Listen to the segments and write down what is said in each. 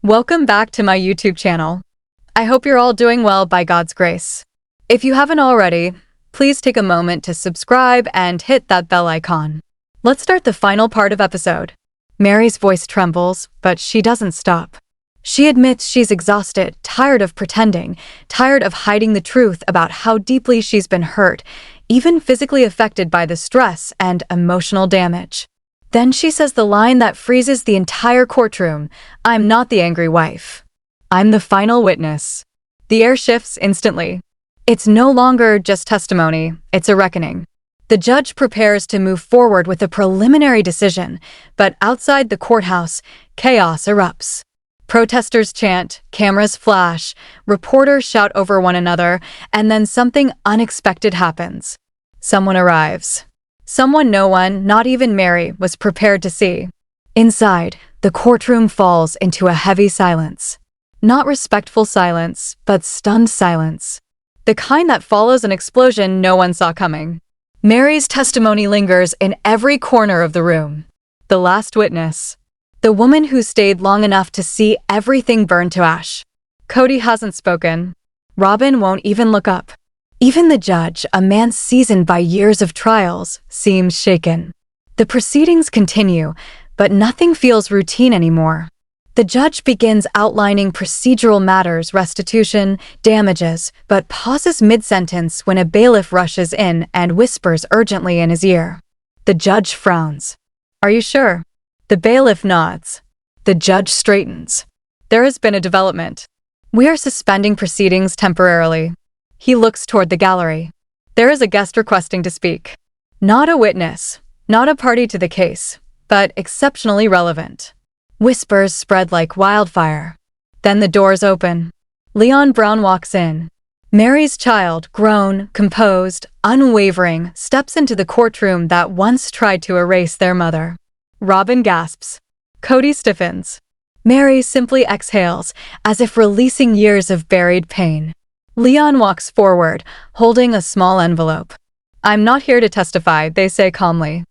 Welcome back to my YouTube channel. I hope you're all doing well by God's grace. If you haven't already, please take a moment to subscribe and hit that bell icon. Let's start the final part of episode. Meri's voice trembles, but she doesn't stop. She admits she's exhausted, tired of pretending, tired of hiding the truth about how deeply she's been hurt, even physically affected by the stress and emotional damage. Then she says the line that freezes the entire courtroom: "I'm not the angry wife. I'm the final witness." The air shifts instantly. It's no longer just testimony, it's a reckoning. The judge prepares to move forward with a preliminary decision, but outside the courthouse, chaos erupts. Protesters chant, cameras flash, reporters shout over one another, and then something unexpected happens. Someone arrives. Someone no one, not even Meri, was prepared to see. Inside, the courtroom falls into a heavy silence. Not respectful silence, but stunned silence. The kind that follows an explosion no one saw coming. Meri's testimony lingers in every corner of the room. The last witness. The woman who stayed long enough to see everything burn to ash. Kody hasn't spoken. Robyn won't even look up. Even the judge, a man seasoned by years of trials, seems shaken. The proceedings continue, but nothing feels routine anymore. The judge begins outlining procedural matters, restitution, damages, but pauses mid-sentence when a bailiff rushes in and whispers urgently in his ear. The judge frowns. "Are you sure?" The bailiff nods. The judge straightens. "There has been a development. We are suspending proceedings temporarily." He looks toward the gallery. There is a guest requesting to speak. Not a witness, not a party to the case, but exceptionally relevant. Whispers spread like wildfire. Then the doors open. Leon Brown walks in. Meri's child, grown, composed, unwavering, steps into the courtroom that once tried to erase their mother. Robyn gasps. Kody stiffens. Meri simply exhales, as if releasing years of buried pain. Leon walks forward, holding a small envelope. "I'm not here to testify," they say calmly.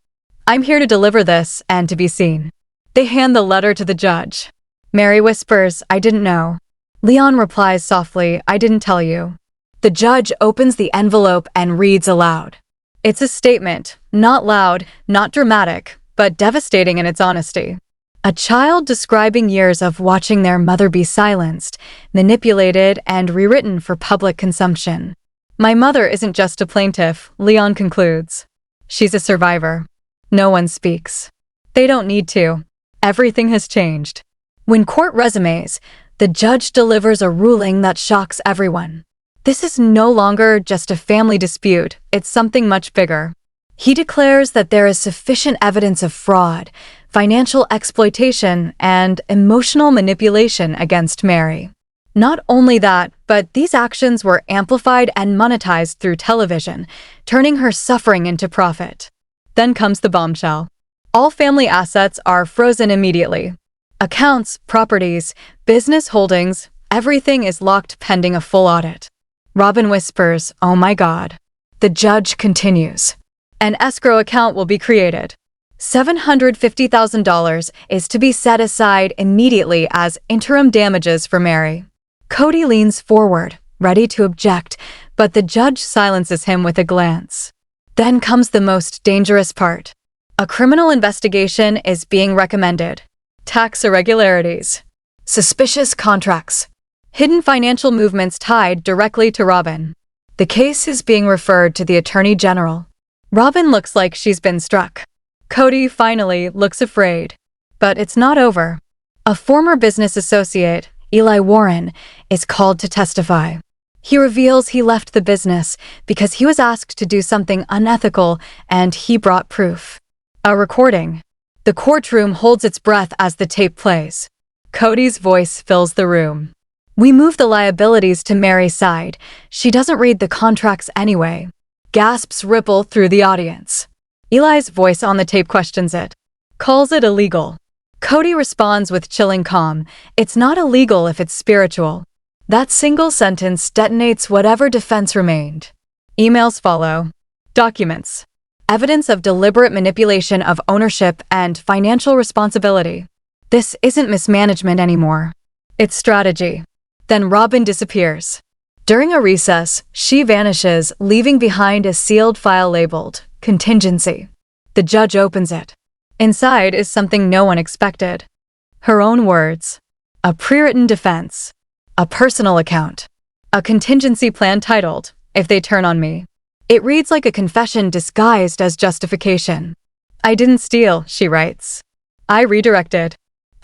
"I'm here to deliver this and to be seen." They hand the letter to the judge. Meri whispers, "I didn't know." Leon replies softly, "I didn't tell you." The judge opens the envelope and reads aloud. It's a statement, not loud, not dramatic, but devastating in its honesty. A child describing years of watching their mother be silenced, manipulated, and rewritten for public consumption. "My mother isn't just a plaintiff," Leon concludes. "She's a survivor." No one speaks. They don't need to. Everything has changed. When court resumes, the judge delivers a ruling that shocks everyone. This is no longer just a family dispute, it's something much bigger. He declares that there is sufficient evidence of fraud, financial exploitation, and emotional manipulation against Meri. Not only that, but these actions were amplified and monetized through television, turning her suffering into profit. Then comes the bombshell. All family assets are frozen immediately. Accounts, properties, business holdings, everything is locked pending a full audit. Robyn whispers, "Oh my God." The judge continues. An escrow account will be created. $750,000 is to be set aside immediately as interim damages for Meri. Kody leans forward, ready to object, but the judge silences him with a glance. Then comes the most dangerous part. A criminal investigation is being recommended. Tax irregularities. Suspicious contracts. Hidden financial movements tied directly to Robyn. The case is being referred to the Attorney General. Robyn looks like she's been struck. Kody finally looks afraid. But it's not over. A former business associate, Eli Warren, is called to testify. He reveals he left the business because he was asked to do something unethical and he brought proof. A recording. The courtroom holds its breath as the tape plays. Kody's voice fills the room. "We move the liabilities to Meri's side. She doesn't read the contracts anyway." Gasps ripple through the audience. Eli's voice on the tape questions it. Calls it illegal. Kody responds with chilling calm. "It's not illegal if it's spiritual." That single sentence detonates whatever defense remained. Emails follow. Documents. Evidence of deliberate manipulation of ownership and financial responsibility. This isn't mismanagement anymore. It's strategy. Then Robyn disappears. During a recess, she vanishes, leaving behind a sealed file labeled contingency. The judge opens it. Inside is something no one expected. Her own words. A pre-written defense. A personal account. A contingency plan titled, "If They Turn on Me." It reads like a confession disguised as justification. "I didn't steal," she writes. "I redirected.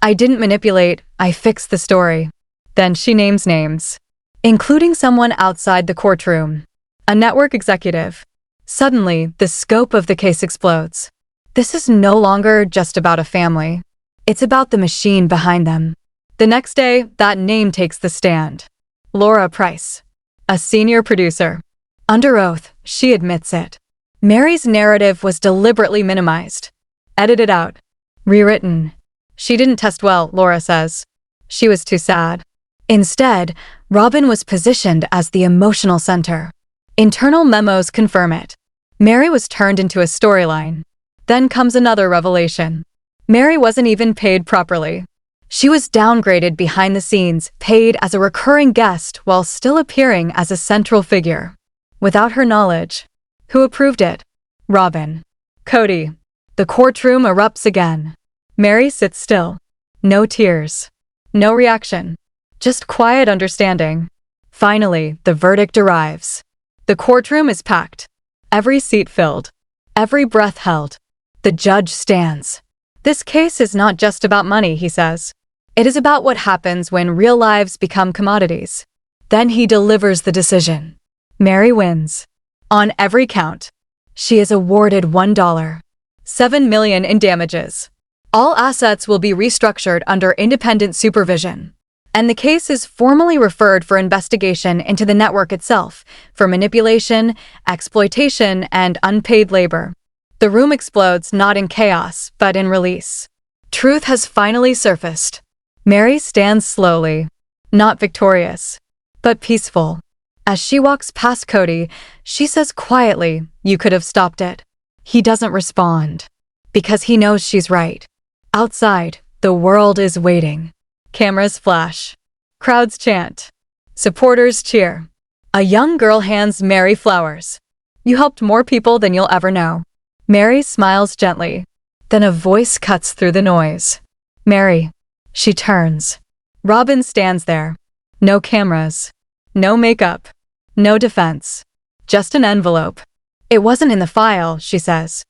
I didn't manipulate, I fixed the story." Then she names names, including someone outside the courtroom, a network executive. Suddenly, the scope of the case explodes. This is no longer just about a family. It's about the machine behind them. The next day, that name takes the stand. Laura Price, a senior producer. Under oath, she admits it. Meri's narrative was deliberately minimized, edited out, rewritten. She didn't test well, Laura says. She was too sad. Instead, Robyn was positioned as the emotional center. Internal memos confirm it. Meri was turned into a storyline. Then comes another revelation. Meri wasn't even paid properly. She was downgraded behind the scenes, paid as a recurring guest while still appearing as a central figure. Without her knowledge. Who approved it? Robyn. Kody. The courtroom erupts again. Meri sits still. No tears. No reaction. Just quiet understanding. Finally, the verdict arrives. The courtroom is packed. Every seat filled. Every breath held. The judge stands. This case is not just about money, he says. It is about what happens when real lives become commodities. Then he delivers the decision. Meri wins. On every count. She is awarded $1. $7 million in damages. All assets will be restructured under independent supervision. And the case is formally referred for investigation into the network itself, for manipulation, exploitation, and unpaid labor. The room explodes not in chaos, but in release. Truth has finally surfaced. Meri stands slowly, not victorious, but peaceful. As she walks past Kody, she says quietly, "You could have stopped it." He doesn't respond, because he knows she's right. Outside, the world is waiting. Cameras flash. Crowds chant. Supporters cheer. A young girl hands Meri flowers. "You helped more people than you'll ever know." Meri smiles gently. Then a voice cuts through the noise. "Meri." She turns. Robyn stands there. No cameras. No makeup. No defense. Just an envelope. "It wasn't in the file," she says.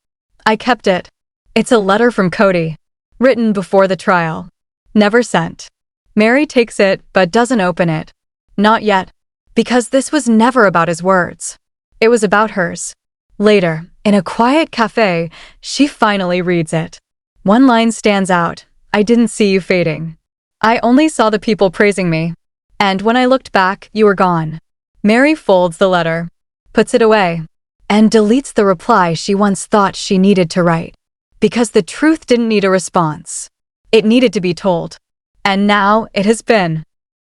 "I kept it. It's a letter from Kody. Written before the trial. Never sent." Meri takes it, but doesn't open it. Not yet. Because this was never about his words. It was about hers. Later, in a quiet cafe, she finally reads it. One line stands out. "I didn't see you fading. I only saw the people praising me. And when I looked back, you were gone." Meri folds the letter, puts it away, and deletes the reply she once thought she needed to write. Because the truth didn't need a response. It needed to be told. And now it has been.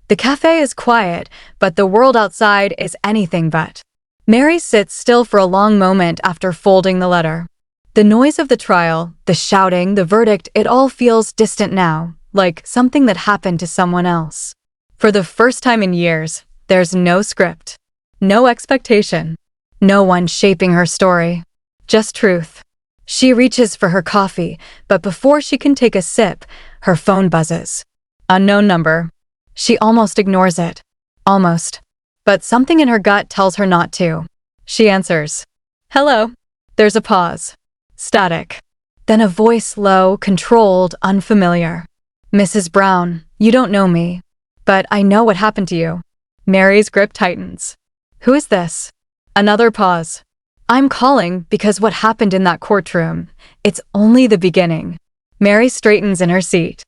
The cafe is quiet, but the world outside is anything but. Meri sits still for a long moment after folding the letter. The noise of the trial, the shouting, the verdict, it all feels distant now, like something that happened to someone else. For the first time in years, there's no script, no expectation, no one shaping her story. Just truth. She reaches for her coffee, but before she can take a sip, her phone buzzes. Unknown number. She almost ignores it. Almost. But something in her gut tells her not to. She answers. "Hello." There's a pause. Static. Then a voice, low, controlled, unfamiliar. "Mrs. Brown, you don't know me. But I know what happened to you." Meri's grip tightens. "Who is this?" Another pause. "I'm calling because what happened in that courtroom, it's only the beginning." Meri straightens in her seat.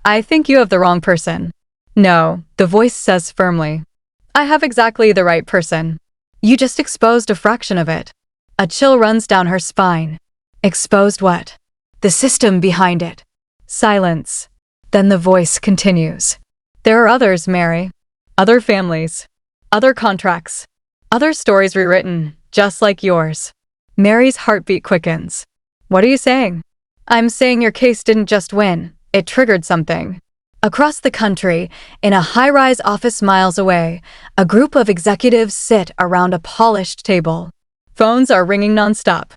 "I think you have the wrong person." "No," the voice says firmly. "I have exactly the right person. You just exposed a fraction of it." A chill runs down her spine. Exposed what? The system behind it. Silence. Then the voice continues. "There are others, Meri. Other families. Other contracts. Other stories rewritten, just like yours." Meri's heartbeat quickens. "What are you saying?" "I'm saying your case didn't just win. It triggered something. Across the country, in a high-rise office miles away, a group of executives sit around a polished table. Phones are ringing nonstop.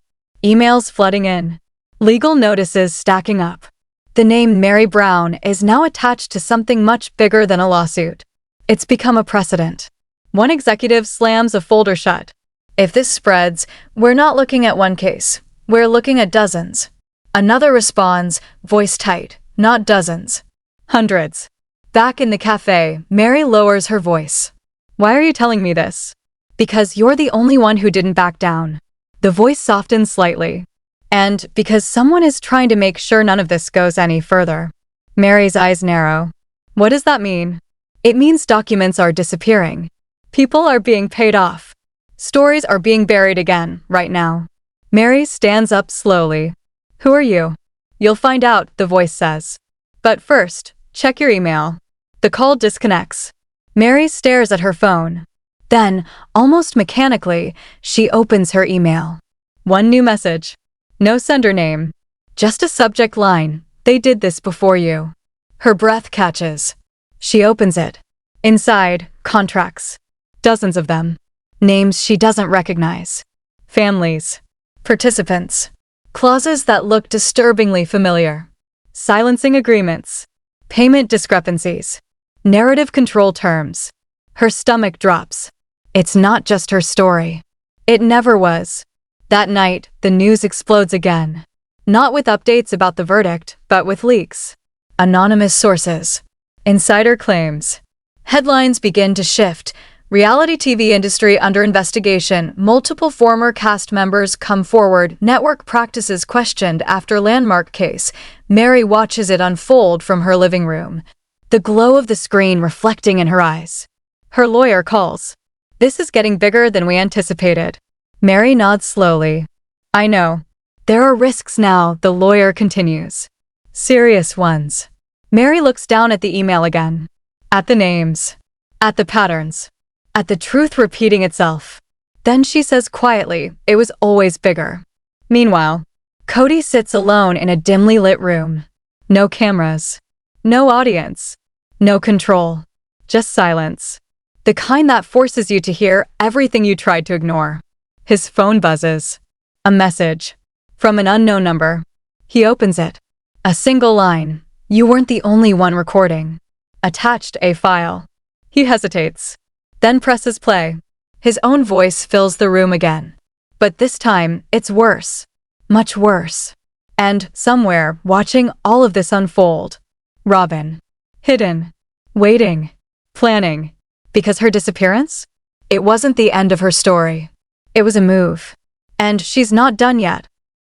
Emails flooding in. Legal notices stacking up. The name Meri Brown is now attached to something much bigger than a lawsuit. It's become a precedent. One executive slams a folder shut. If this spreads, we're not looking at one case. We're looking at dozens. Another responds, voice tight, not dozens. Hundreds. Back in the cafe, Meri lowers her voice. Why are you telling me this? Because you're the only one who didn't back down. The voice softens slightly. And because someone is trying to make sure none of this goes any further. Meri's eyes narrow. What does that mean? It means documents are disappearing. People are being paid off. Stories are being buried again, right now. Meri stands up slowly. Who are you? You'll find out, the voice says. But first, check your email. The call disconnects. Meri stares at her phone. Then, almost mechanically, she opens her email. One new message. No sender name. Just a subject line. They did this before you. Her breath catches. She opens it. Inside, contracts. Dozens of them. Names she doesn't recognize. Families. Participants. Clauses that look disturbingly familiar. Silencing agreements. Payment discrepancies. Narrative control terms. Her stomach drops. It's not just her story. It never was. That night, the news explodes again. Not with updates about the verdict, but with leaks. Anonymous sources. Insider claims. Headlines begin to shift. Reality TV industry under investigation. Multiple former cast members come forward. Network practices questioned after landmark case. Meri watches it unfold from her living room. The glow of the screen reflecting in her eyes. Her lawyer calls. This is getting bigger than we anticipated. Meri nods slowly. I know. There are risks now, the lawyer continues. Serious ones. Meri looks down at the email again. At the names. At the patterns. At the truth repeating itself. Then she says quietly, it was always bigger. Meanwhile, Kody sits alone in a dimly lit room. No cameras. No audience. No control. Just silence. The kind that forces you to hear everything you tried to ignore. His phone buzzes. A message. From an unknown number. He opens it. A single line. You weren't the only one recording. Attached a file. He hesitates. Then presses play. His own voice fills the room again. But this time, it's worse. Much worse. And somewhere, watching all of this unfold. Robyn. Hidden. Waiting. Planning. Because her disappearance? It wasn't the end of her story. It was a move. And she's not done yet.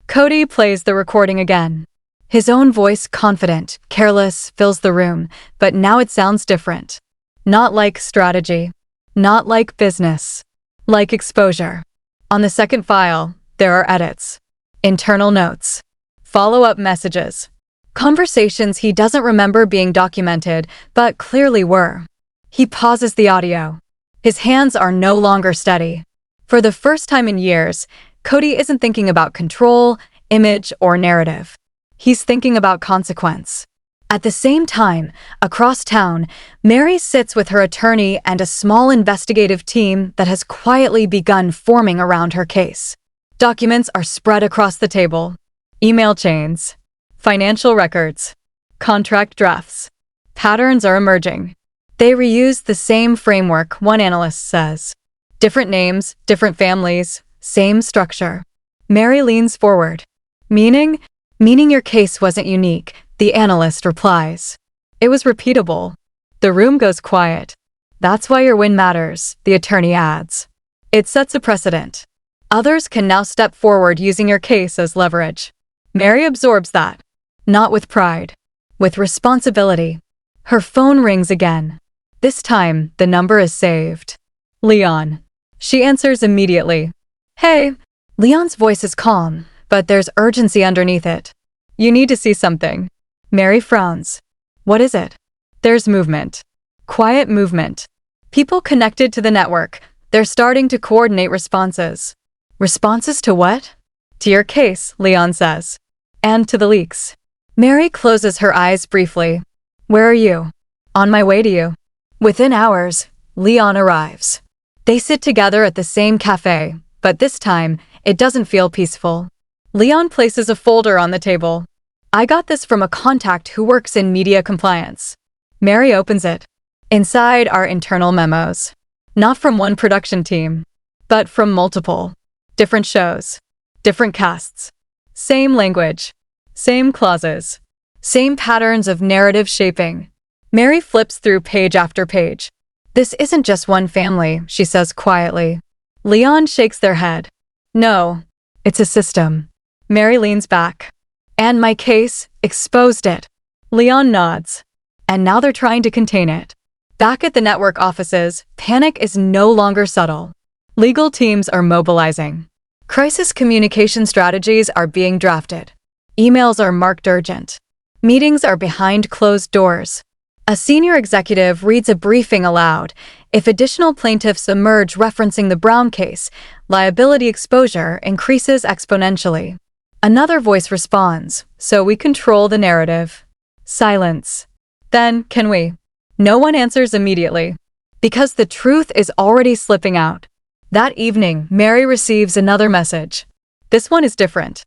Kody plays the recording again. His own voice, confident, careless, fills the room, but now it sounds different. Not like strategy. Not like business. Like exposure. On the second file, there are edits. Internal notes. Follow-up messages. Conversations he doesn't remember being documented, but clearly were. He pauses the audio. His hands are no longer steady. For the first time in years, Kody isn't thinking about control, image, or narrative. He's thinking about consequence. At the same time, across town, Meri sits with her attorney and a small investigative team that has quietly begun forming around her case. Documents are spread across the table. Email chains. Financial records. Contract drafts. Patterns are emerging. They reuse the same framework, one analyst says. Different names, different families, same structure. Meri leans forward. Meaning your case wasn't unique, the analyst replies. It was repeatable. The room goes quiet. That's why your win matters, the attorney adds. It sets a precedent. Others can now step forward using your case as leverage. Meri absorbs that. Not with pride. With responsibility. Her phone rings again. This time, the number is saved. Leon. She answers immediately. Hey. Leon's voice is calm, but there's urgency underneath it. You need to see something. Meri frowns. What is it? There's movement. Quiet movement. People connected to the network. They're starting to coordinate responses. Responses to what? To your case, Leon says. And to the leaks. Meri closes her eyes briefly. Where are you? On my way to you. Within hours, Leon arrives. They sit together at the same cafe, but this time, it doesn't feel peaceful. Leon places a folder on the table. I got this from a contact who works in media compliance. Meri opens it. Inside are internal memos. Not from one production team, but from multiple. Different shows. Different casts. Same language. Same clauses. Same patterns of narrative shaping. Meri flips through page after page. This isn't just one family, she says quietly. Leon shakes their head. No, it's a system. Meri leans back. And my case exposed it. Leon nods. And now they're trying to contain it. Back at the network offices, panic is no longer subtle. Legal teams are mobilizing. Crisis communication strategies are being drafted. Emails are marked urgent. Meetings are behind closed doors. A senior executive reads a briefing aloud. If additional plaintiffs emerge referencing the Brown case, liability exposure increases exponentially. Another voice responds, so we control the narrative. Silence. Then, can we? No one answers immediately. Because the truth is already slipping out. That evening, Meri receives another message. This one is different.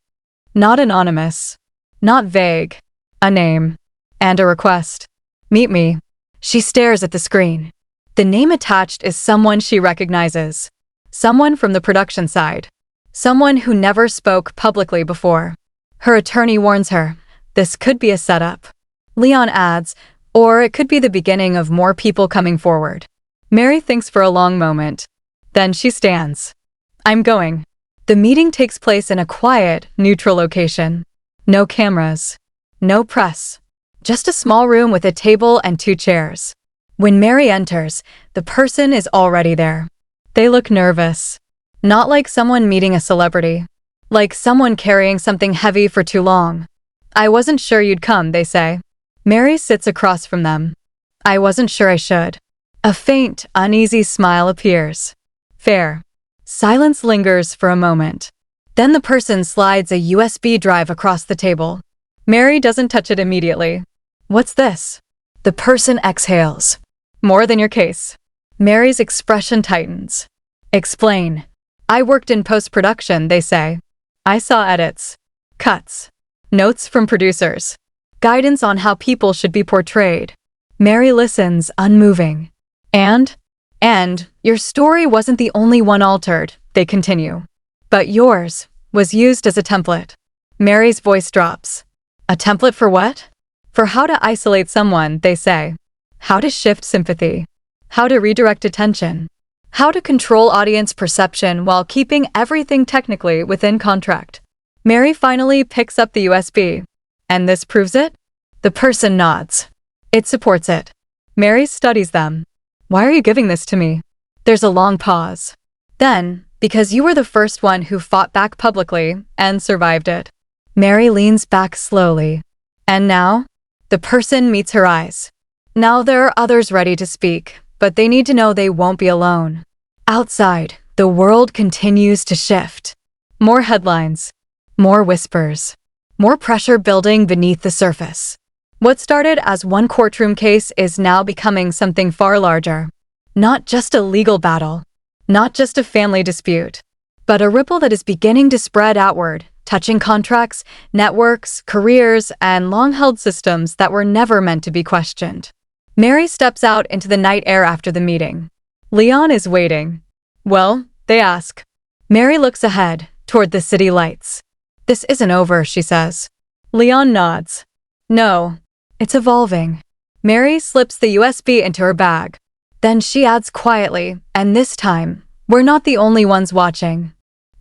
Not anonymous. Not vague. A name. And a request. Meet me. She stares at the screen. The name attached is someone she recognizes. Someone from the production side. Someone who never spoke publicly before. Her attorney warns her, this could be a setup. Leon adds, or it could be the beginning of more people coming forward. Meri thinks for a long moment. Then she stands. I'm going. The meeting takes place in a quiet, neutral location. No cameras. No press. Just a small room with a table and 2 chairs. When Meri enters, the person is already there. They look nervous. Not like someone meeting a celebrity. Like someone carrying something heavy for too long. I wasn't sure you'd come, they say. Meri sits across from them. I wasn't sure I should. A faint, uneasy smile appears. Fair. Silence lingers for a moment. Then the person slides a USB drive across the table. Meri doesn't touch it immediately. What's this? The person exhales. More than your case. Meri's expression tightens. Explain. I worked in post-production, they say. I saw edits. Cuts. Notes from producers. Guidance on how people should be portrayed. Meri listens, unmoving. And your story wasn't the only one altered, they continue. But yours was used as a template. Meri's voice drops. A template for what? For how to isolate someone, they say. How to shift sympathy. How to redirect attention. How to control audience perception while keeping everything technically within contract. Meri finally picks up the USB. And this proves it? The person nods. It supports it. Meri studies them. Why are you giving this to me? There's a long pause. Then, because you were the first one who fought back publicly and survived it. Meri leans back slowly. And now? The person meets her eyes. Now there are others ready to speak, but they need to know they won't be alone. Outside, the world continues to shift. More headlines. More whispers. More pressure building beneath the surface. What started as one courtroom case is now becoming something far larger. Not just a legal battle. Not just a family dispute. But a ripple that is beginning to spread outward, touching contracts, networks, careers, and long-held systems that were never meant to be questioned. Meri steps out into the night air after the meeting. Leon is waiting. Well, they ask. Meri looks ahead, toward the city lights. This isn't over, she says. Leon nods. No, it's evolving. Meri slips the USB into her bag. Then she adds quietly, and this time, we're not the only ones watching.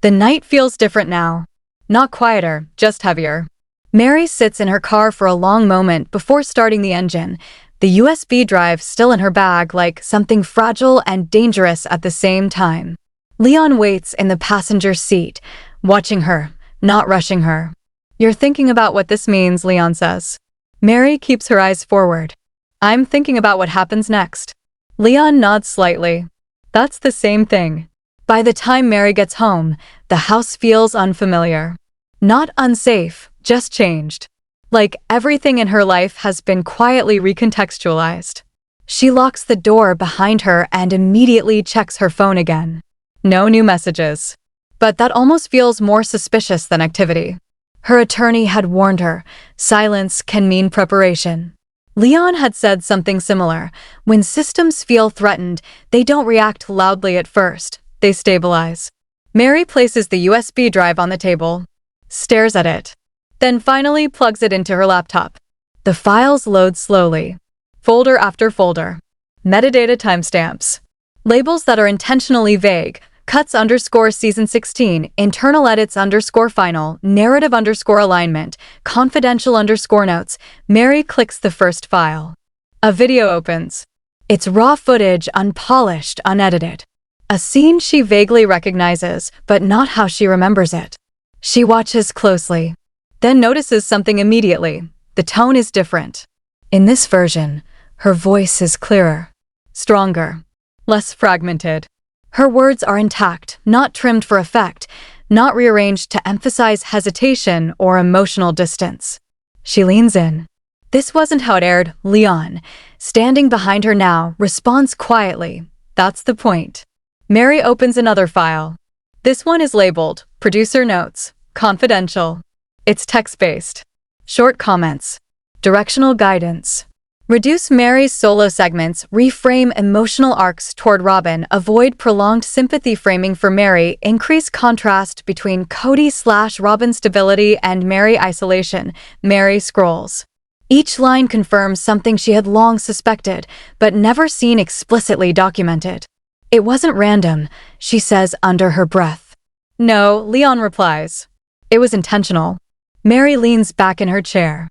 The night feels different now. Not quieter, just heavier. Meri sits in her car for a long moment before starting the engine, the USB drive still in her bag like something fragile and dangerous at the same time. Leon waits in the passenger seat, watching her, not rushing her. You're thinking about what this means, Leon says. Meri keeps her eyes forward. I'm thinking about what happens next. Leon nods slightly. That's the same thing. By the time Meri gets home, the house feels unfamiliar. Not unsafe, just changed. Like everything in her life has been quietly recontextualized. She locks the door behind her and immediately checks her phone again. No new messages. But that almost feels more suspicious than activity. Her attorney had warned her, silence can mean preparation. Leon had said something similar. When systems feel threatened, they don't react loudly at first, they stabilize. Meri places the USB drive on the table, stares at it, then finally plugs it into her laptop. The files load slowly. Folder after folder. Metadata timestamps. Labels that are intentionally vague. Cuts _ season 16, internal edits _ final, narrative _ alignment, confidential _ notes. Meri clicks the first file. A video opens. It's raw footage, unpolished, unedited. A scene she vaguely recognizes, but not how she remembers it. She watches closely, then notices something immediately. The tone is different. In this version, her voice is clearer, stronger, less fragmented. Her words are intact, not trimmed for effect, not rearranged to emphasize hesitation or emotional distance. She leans in. This wasn't how it aired. Leon, standing behind her now, responds quietly. That's the point. Meri opens another file. This one is labeled Producer Notes, Confidential. It's text-based. Short comments. Directional guidance. Reduce Meri's solo segments, reframe emotional arcs toward Robyn, avoid prolonged sympathy framing for Meri, increase contrast between Kody/Robyn stability and Meri isolation. Meri scrolls. Each line confirms something she had long suspected, but never seen explicitly documented. It wasn't random, she says under her breath. No, Leon replies. It was intentional. Meri leans back in her chair.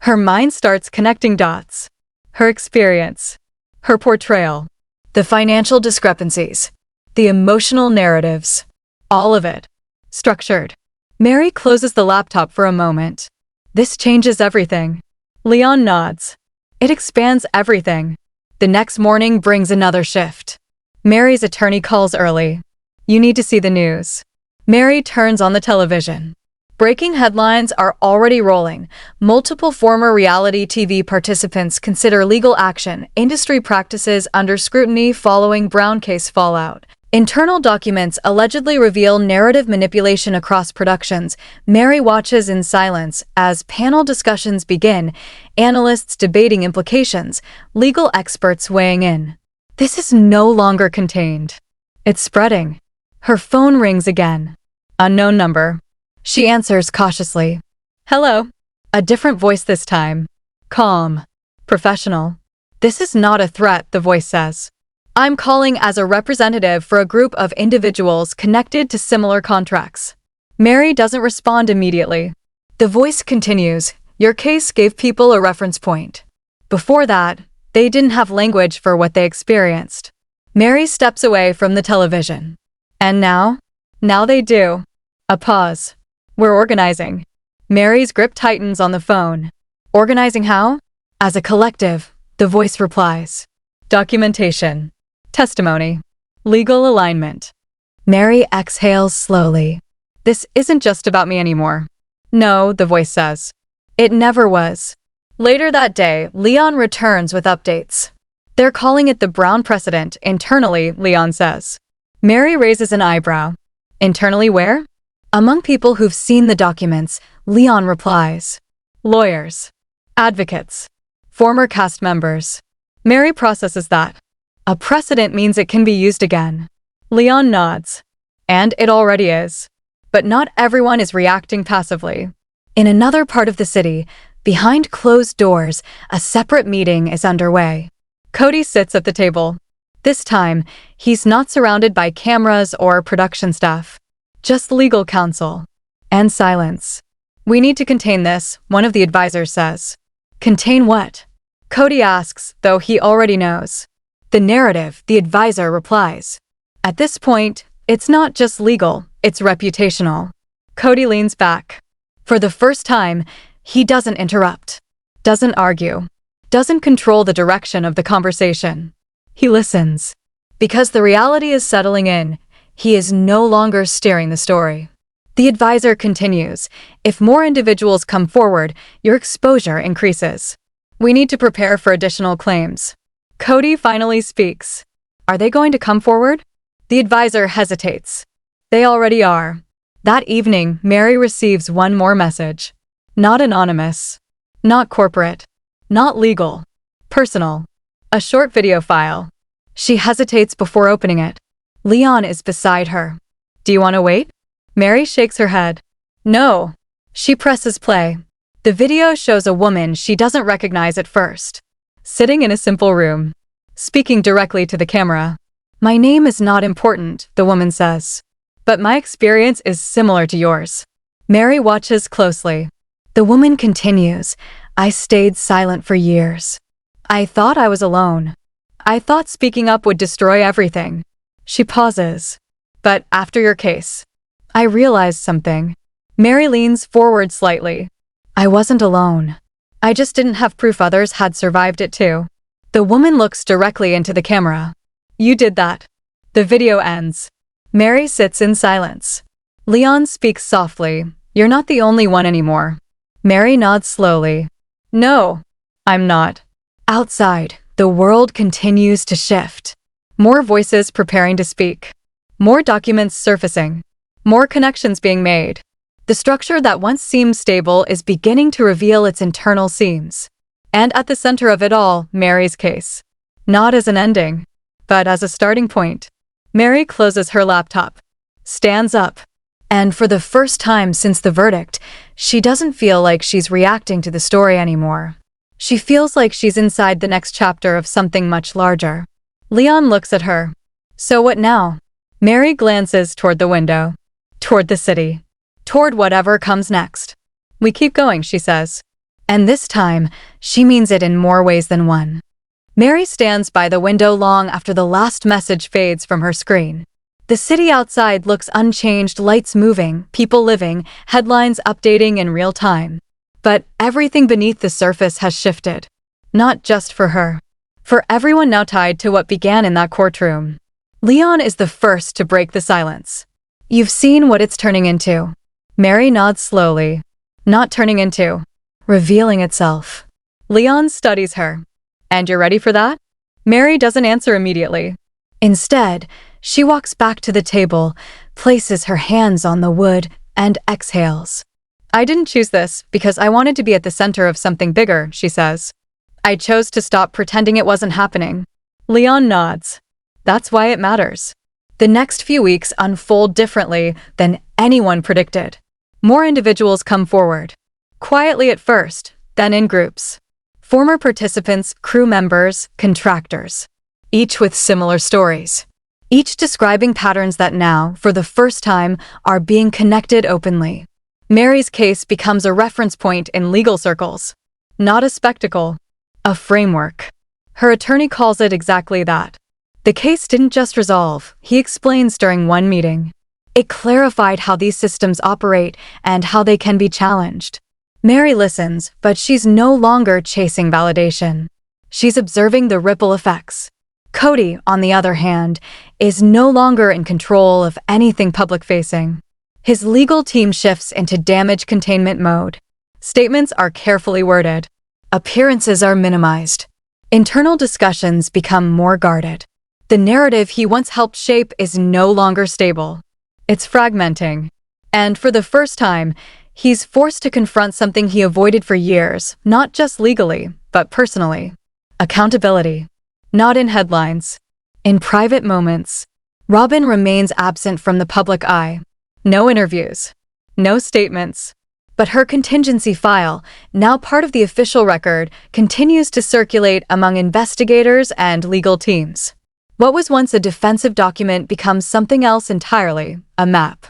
Her mind starts connecting dots. Her experience, her portrayal, the financial discrepancies, the emotional narratives, all of it, structured. Meri closes the laptop for a moment. This changes everything. Leon nods. It expands everything. The next morning brings another shift. Meri's attorney calls early. You need to see the news. Meri turns on the television. Breaking headlines are already rolling. Multiple former reality TV participants consider legal action, industry practices under scrutiny following Brown case fallout. Internal documents allegedly reveal narrative manipulation across productions. Meri watches in silence as panel discussions begin, analysts debating implications, legal experts weighing in. This is no longer contained. It's spreading. Her phone rings again. Unknown number. She answers cautiously. Hello. A different voice this time. Calm. Professional. This is not a threat, the voice says. I'm calling as a representative for a group of individuals connected to similar contracts. Meri doesn't respond immediately. The voice continues. Your case gave people a reference point. Before that, they didn't have language for what they experienced. Meri steps away from the television. And now? Now they do. A pause. We're organizing. Meri's grip tightens on the phone. Organizing how? As a collective, the voice replies. Documentation. Testimony. Legal alignment. Meri exhales slowly. This isn't just about me anymore. No, the voice says. It never was. Later that day, Leon returns with updates. They're calling it the Brown precedent, internally, Leon says. Meri raises an eyebrow. Internally where? Among people who've seen the documents, Leon replies. Lawyers. Advocates. Former cast members. Meri processes that. A precedent means it can be used again. Leon nods. And it already is. But not everyone is reacting passively. In another part of the city, behind closed doors, a separate meeting is underway. Kody sits at the table. This time, he's not surrounded by cameras or production staff. Just legal counsel. And silence. We need to contain this, one of the advisors says. Contain what? Kody asks, though he already knows. The narrative, the advisor replies. At this point, it's not just legal, it's reputational. Kody leans back. For the first time, he doesn't interrupt. Doesn't argue. Doesn't control the direction of the conversation. He listens. Because the reality is settling in, he is no longer steering the story. The advisor continues, if more individuals come forward, your exposure increases. We need to prepare for additional claims. Kody finally speaks. Are they going to come forward? The advisor hesitates. They already are. That evening, Meri receives one more message. Not anonymous. Not corporate. Not legal. Personal. A short video file. She hesitates before opening it. Leon is beside her. Do you want to wait? Meri shakes her head. No. She presses play. The video shows a woman she doesn't recognize at first, sitting in a simple room, speaking directly to the camera. My name is not important, the woman says. But my experience is similar to yours. Meri watches closely. The woman continues, I stayed silent for years. I thought I was alone. I thought speaking up would destroy everything. She pauses. But after your case, I realized something. Meri leans forward slightly. I wasn't alone. I just didn't have proof others had survived it too. The woman looks directly into the camera. You did that. The video ends. Meri sits in silence. Leon speaks softly. You're not the only one anymore. Meri nods slowly. No, I'm not. Outside, the world continues to shift. More voices preparing to speak. More documents surfacing. More connections being made. The structure that once seemed stable is beginning to reveal its internal seams. And at the center of it all, Meri's case. Not as an ending, but as a starting point. Meri closes her laptop, stands up, and for the first time since the verdict, she doesn't feel like she's reacting to the story anymore. She feels like she's inside the next chapter of something much larger. Leon looks at her. So what now? Meri glances toward the window. Toward the city. Toward whatever comes next. We keep going, she says. And this time, she means it in more ways than one. Meri stands by the window long after the last message fades from her screen. The city outside looks unchanged, lights moving, people living, headlines updating in real time. But everything beneath the surface has shifted. Not just for her. For everyone now tied to what began in that courtroom. Leon is the first to break the silence. You've seen what it's turning into. Meri nods slowly. Not turning into. Revealing itself. Leon studies her. And you're ready for that? Meri doesn't answer immediately. Instead, she walks back to the table, places her hands on the wood, and exhales. I didn't choose this because I wanted to be at the center of something bigger, she says. I chose to stop pretending it wasn't happening. Leon nods. That's why it matters. The next few weeks unfold differently than anyone predicted. More individuals come forward. Quietly at first, then in groups. Former participants, crew members, contractors. Each with similar stories. Each describing patterns that now, for the first time, are being connected openly. Meri's case becomes a reference point in legal circles. Not a spectacle. A framework. Her attorney calls it exactly that. The case didn't just resolve, he explains during one meeting. It clarified how these systems operate and how they can be challenged. Meri listens, but she's no longer chasing validation. She's observing the ripple effects. Kody, on the other hand, is no longer in control of anything public-facing. His legal team shifts into damage containment mode. Statements are carefully worded. Appearances are minimized. Internal discussions become more guarded. The narrative he once helped shape is no longer stable. It's fragmenting. And for the first time, he's forced to confront something he avoided for years, not just legally, but personally. Accountability. Not in headlines. In private moments. Robyn remains absent from the public eye. No interviews. No statements. But her contingency file, now part of the official record, continues to circulate among investigators and legal teams. What was once a defensive document becomes something else entirely, a map.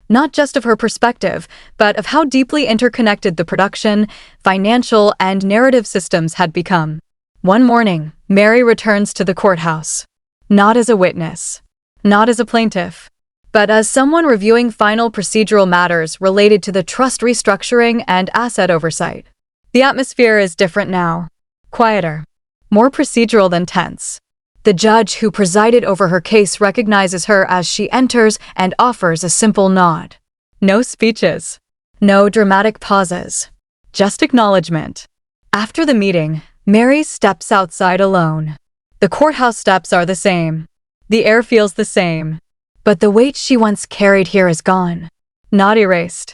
Not just of her perspective, but of how deeply interconnected the production, financial, and narrative systems had become. One morning, Meri returns to the courthouse. Not as a witness. Not as a plaintiff. But as someone reviewing final procedural matters related to the trust restructuring and asset oversight. The atmosphere is different now. Quieter. More procedural than tense. The judge who presided over her case recognizes her as she enters and offers a simple nod. No speeches. No dramatic pauses. Just acknowledgement. After the meeting, Meri steps outside alone. The courthouse steps are the same. The air feels the same. But the weight she once carried here is gone. Not erased.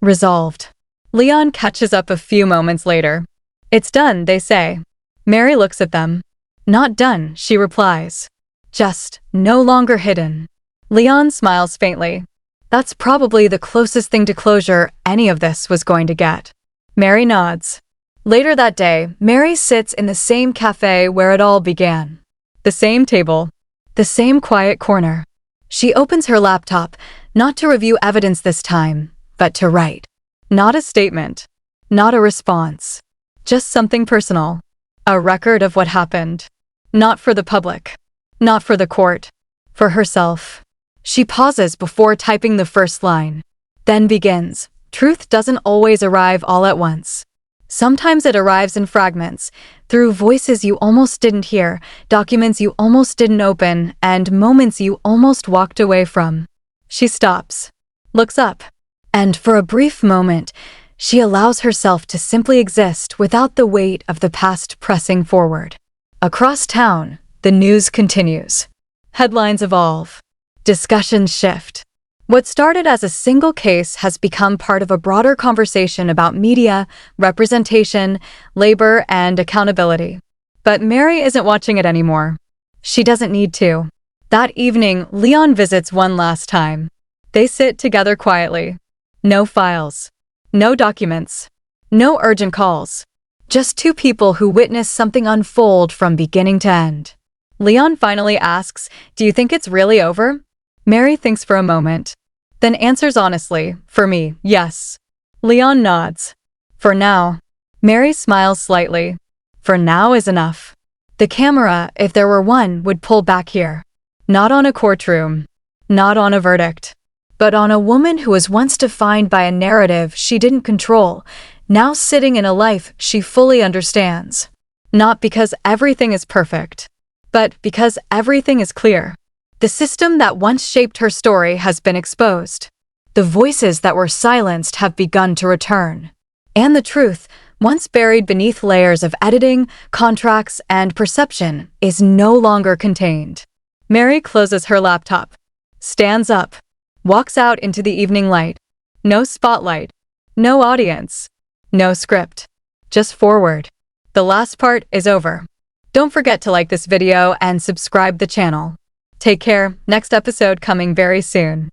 Resolved. Leon catches up a few moments later. It's done, they say. Meri looks at them. Not done, she replies. Just no longer hidden. Leon smiles faintly. That's probably the closest thing to closure any of this was going to get. Meri nods. Later that day, Meri sits in the same cafe where it all began. The same table. The same quiet corner. She opens her laptop, not to review evidence this time, but to write. Not a statement. Not a response. Just something personal. A record of what happened. Not for the public. Not for the court. For herself. She pauses before typing the first line. Then begins. Truth doesn't always arrive all at once. Sometimes it arrives in fragments, through voices you almost didn't hear, documents you almost didn't open, and moments you almost walked away from. She stops. Looks up. And for a brief moment, she allows herself to simply exist without the weight of the past pressing forward. Across town, the news continues. Headlines evolve. Discussions shift. What started as a single case has become part of a broader conversation about media, representation, labor, and accountability. But Meri isn't watching it anymore. She doesn't need to. That evening, Leon visits one last time. They sit together quietly. No files. No documents. No urgent calls. Just two people who witness something unfold from beginning to end. Leon finally asks, "Do you think it's really over?" Meri thinks for a moment. Then answers honestly, "For me, yes." Leon nods. "For now." Meri smiles slightly. "For now is enough." The camera, if there were one, would pull back here. Not on a courtroom. Not on a verdict. But on a woman who was once defined by a narrative she didn't control, now sitting in a life she fully understands. Not because everything is perfect, but because everything is clear. The system that once shaped her story has been exposed. The voices that were silenced have begun to return. And the truth, once buried beneath layers of editing, contracts, and perception, is no longer contained. Meri closes her laptop, stands up, walks out into the evening light. No spotlight, no audience, no script, just forward. The last part is over. Don't forget to like this video and subscribe the channel. Take care, next episode coming very soon.